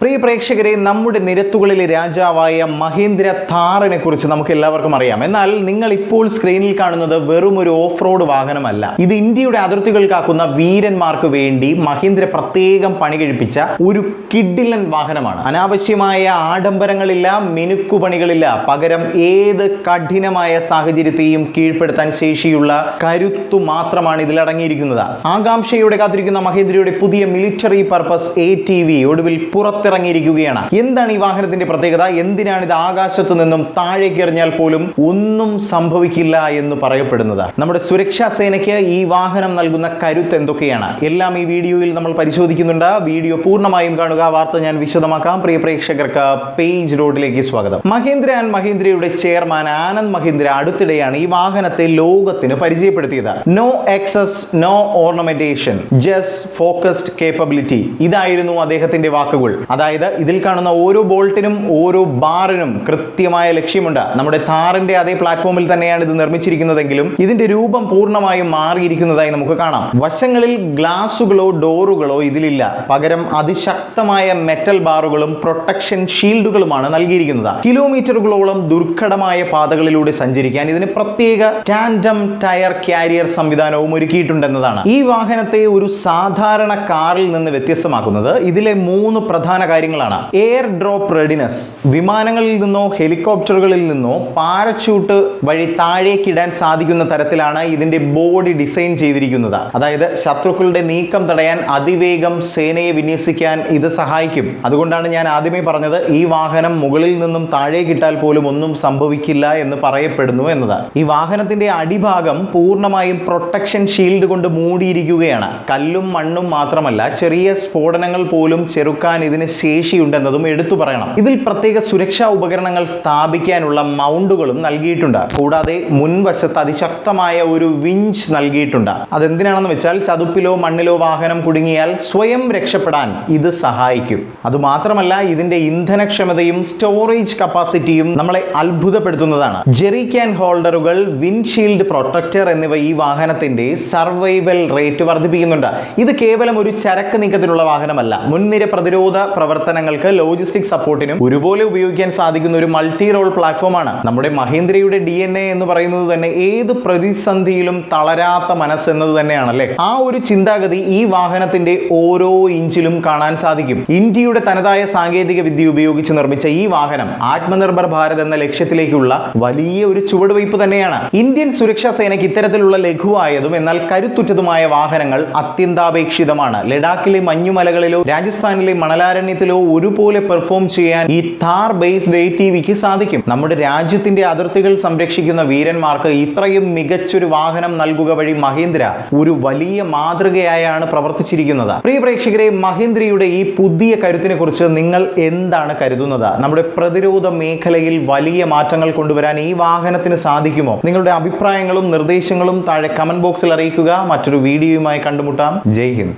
പ്രിയ പ്രേക്ഷകരെ, നമ്മുടെ നിരത്തുകളിലെ രാജാവായ മഹീന്ദ്ര ഥാറിനെ കുറിച്ച് നമുക്ക് എല്ലാവർക്കും അറിയാം. എന്നാൽ നിങ്ങൾ ഇപ്പോൾ സ്ക്രീനിൽ കാണുന്നത് വെറും ഒരു ഓഫ് റോഡ് വാഹനമല്ല. ഇത് ഇന്ത്യയുടെ അതിർത്തികൾ കാക്കുന്ന വീരന്മാർക്ക് വേണ്ടി മഹീന്ദ്ര പ്രത്യേകം പണി കഴിപ്പിച്ച ഒരു കിഡിലൻ വാഹനമാണ്. അനാവശ്യമായ ആഡംബരങ്ങളില്ല, മിനുക്കുപണികളില്ല. പകരം ഏത് കഠിനമായ സാഹചര്യത്തെയും കീഴ്പ്പെടുത്താൻ ശേഷിയുള്ള കരുത്തു മാത്രമാണ് ഇതിൽ അടങ്ങിയിരിക്കുന്നത്. ആകാംക്ഷയോടെ കാത്തിരിക്കുന്ന മഹീന്ദ്രയുടെ പുതിയ മിലിറ്ററി പർപ്പസ് ATV ഒടുവിൽ ഇറങ്ങിയിരിക്കുകയാണ്. എന്താണ് ഈ വാഹനത്തിന്റെ പ്രത്യേകത? എന്തിനാണ് ഇത് ആകാശത്തു നിന്നും താഴേക്ക് എറിഞ്ഞാൽ പോലും ഒന്നും സംഭവിക്കില്ല എന്ന് പറയപ്പെടുന്നത്? നമ്മുടെ സുരക്ഷാ സേനയ്ക്ക് ഈ വാഹനം നൽകുന്ന കരുത്ത് എന്തൊക്കെയാണ്? എല്ലാം ഈ വീഡിയോയിൽ നമ്മൾ പരിശോധിക്കുന്നുണ്ട്. വീഡിയോ പൂർണ്ണമായും കാണുക. വാർത്ത ഞാൻ വിശദമാക്കാം. പ്രിയ പ്രേക്ഷകർക്ക് പേജ് റോഡിലേക്ക് സ്വാഗതം. മഹീന്ദ്ര ആൻഡ് മഹീന്ദ്രയുടെ ചെയർമാൻ ആനന്ദ് മഹീന്ദ്ര അടുത്തിടെയാണ് ഈ വാഹനത്തെ ലോകത്തിന് പരിചയപ്പെടുത്തിയത്. No excess, no ornamentation, just focused capability. ഇതായിരുന്നു അദ്ദേഹത്തിന്റെ വാക്കുകൾ. അതായത് ഇതിൽ കാണുന്ന ഓരോ ബോൾട്ടിനും ഓരോ ബാറിനും കൃത്യമായ ലക്ഷ്യമുണ്ട്. നമ്മുടെ ഥാറിന്റെ അതേ പ്ലാറ്റ്ഫോമിൽ തന്നെയാണ് ഇത് നിർമ്മിച്ചിരിക്കുന്നതെങ്കിലും ഇതിന്റെ രൂപം പൂർണ്ണമായും മാറിയിരിക്കുന്നതായി നമുക്ക് കാണാം. വശങ്ങളിൽ ഗ്ലാസുകളോ ഡോറുകളോ ഇതിലില്ല. പകരം അതിശക്തമായ മെറ്റൽ ബാറുകളും പ്രൊട്ടക്ഷൻ ഷീൽഡുകളുമാണ് നൽകിയിരിക്കുന്നത്. കിലോമീറ്ററുകളോളം ദുർഘടമായ പാതകളിലൂടെ സഞ്ചരിക്കാൻ ഇതിന് പ്രത്യേക ടാൻഡം ടയർ കാരിയർ സംവിധാനവും ഒരുക്കിയിട്ടുണ്ടെന്നതാണ് ഈ വാഹനത്തെ ഒരു സാധാരണ കാറിൽ നിന്ന് വ്യത്യസ്തമാക്കുന്നത്. ഇതിലെ 3 പ്രധാന കാര്യങ്ങളാണ്. Air drop readiness. വിമാനങ്ങളിൽ നിന്നോ ഹെലികോപ്റ്ററുകളിൽ നിന്നോ പാരച്യൂട്ട് വഴി താഴേക്കിടാൻ സാധിക്കുന്ന തരത്തിലാണ് ഇതിന്റെ ബോഡി ഡിസൈൻ ചെയ്തിരിക്കുന്നത്. അതായത് ശത്രുക്കളുടെ നീക്കം തടയാൻ അതിവേഗം സേനയെ വിന്യസിക്കാൻ ഇത് സഹായിക്കും. അതുകൊണ്ടാണ് ഞാൻ ആദ്യമേ പറഞ്ഞത് ഈ വാഹനം മുകളിൽ നിന്നും താഴേക്കിട്ടാൽ പോലും ഒന്നും സംഭവിക്കില്ല എന്ന് പറയപ്പെടുന്നു എന്നത്. ഈ വാഹനത്തിന്റെ അടിഭാഗം പൂർണ്ണമായും പ്രൊട്ടക്ഷൻ ഷീൽഡ് കൊണ്ട് മൂടിയിരിക്കുകയാണ്. കല്ലും മണ്ണും മാത്രമല്ല, ചെറിയ സ്ഫോടനങ്ങൾ പോലും ചെറുക്കാൻ ഇതിന് ശേഷിയുണ്ടെന്നതും എടുത്തു പറയണം. ഇതിൽ പ്രത്യേക സുരക്ഷാ ഉപകരണങ്ങൾ സ്ഥാപിക്കാനുള്ള മൗണ്ടുകളും നൽകിയിട്ടുണ്ട്. കൂടാതെ മുൻവശത്ത് അതിശക്തമായ ഒരു വിഞ്ച് നൽകിയിട്ടുണ്ട്. അതെന്തിനാണെന്ന് വെച്ചാൽ ചതുപ്പിലോ മണ്ണിലോ വാഹനം കുടുങ്ങിയാൽ സ്വയം രക്ഷപ്പെടാൻ ഇത് സഹായിക്കും. അതുമാത്രമല്ല, ഇതിന്റെ ഇന്ധനക്ഷമതയും സ്റ്റോറേജ് കപ്പാസിറ്റിയും നമ്മളെ അത്ഭുതപ്പെടുത്തുന്നതാണ്. ജെറി ക്യാൻ ഹോൾഡറുകൾ, വിൻഡ്ഷീൽഡ് പ്രൊട്ടക്ടർ എന്നിവ ഈ വാഹനത്തിന്റെ സർവൈവൽ റേറ്റ് വർദ്ധിപ്പിക്കുന്നുണ്ട്. ഇത് കേവലം ഒരു ചരക്ക് നീക്കത്തിനുള്ള വാഹനമല്ല. മുൻനിര പ്രതിരോധ പ്രവർത്തനങ്ങൾക്ക്, ലോജിസ്റ്റിക് സപ്പോർട്ടിനും ഒരുപോലെ ഉപയോഗിക്കാൻ സാധിക്കുന്ന ഒരു മൾട്ടി റോൾ പ്ലാറ്റ്ഫോമാണ്. നമ്മുടെ മഹീന്ദ്രയുടെ DNA എന്ന് പറയുന്നത് തന്നെ ഏത് പ്രതിസന്ധിയിലും തളരാത്ത മനസ്സെന്നത് തന്നെയാണല്ലേ. ആ ഒരു ചിന്താഗതി ഈ വാഹനത്തിന്റെ ഓരോ ഇഞ്ചിലും കാണാൻ സാധിക്കും. ഇന്ത്യയുടെ തനതായ സാങ്കേതിക വിദ്യ ഉപയോഗിച്ച് നിർമ്മിച്ച ഈ വാഹനം ആത്മനിർഭർ ഭാരത് എന്ന ലക്ഷ്യത്തിലേക്കുള്ള വലിയ ഒരു ചുവടുവയ്പ് തന്നെയാണ്. ഇന്ത്യൻ സുരക്ഷാ സേനയ്ക്ക് ഇത്തരത്തിലുള്ള ലഘുവായതും എന്നാൽ കരുത്തുറ്റതുമായ വാഹനങ്ങൾ അത്യന്താപേക്ഷിതമാണ്. ലഡാക്കിലെ മഞ്ഞുമലകളിലോ രാജസ്ഥാനിലെ മണലാരണ്യത്തിലോ ഒരുപോലെ പെർഫോം ചെയ്യാൻ ഈ ഥാർ ബേസ്ഡ് ATVക്ക് സാധിക്കും. നമ്മുടെ രാജ്യത്തിന്റെ അതിർത്തികൾ സംരക്ഷിക്കുന്ന വീരന്മാർക്ക് ഇത്രയും മികച്ചൊരു വാഹനം നൽകുക വഴി മഹീന്ദ്ര ഒരു വലിയ മാതൃകയായാണ് പ്രവർത്തിച്ചിരിക്കുന്നത്. പ്രിയ പ്രേക്ഷകരെ, മഹീന്ദ്രയുടെ ഈ പുതിയ കരുത്തിനെ കുറിച്ച് നിങ്ങൾ എന്താണ് കരുതുന്നത്? നമ്മുടെ പ്രതിരോധ മേഖലയിൽ വലിയ മാറ്റങ്ങൾ കൊണ്ടുവരാൻ ഈ വാഹനത്തിന് സാധിക്കുമോ? നിങ്ങളുടെ അഭിപ്രായങ്ങളും നിർദ്ദേശങ്ങളും താഴെ കമന്റ് ബോക്സിൽ അറിയിക്കുക. മറ്റൊരു വീഡിയോയുമായി കണ്ടുമുട്ടാം. ജയ് ഹിന്ദ്.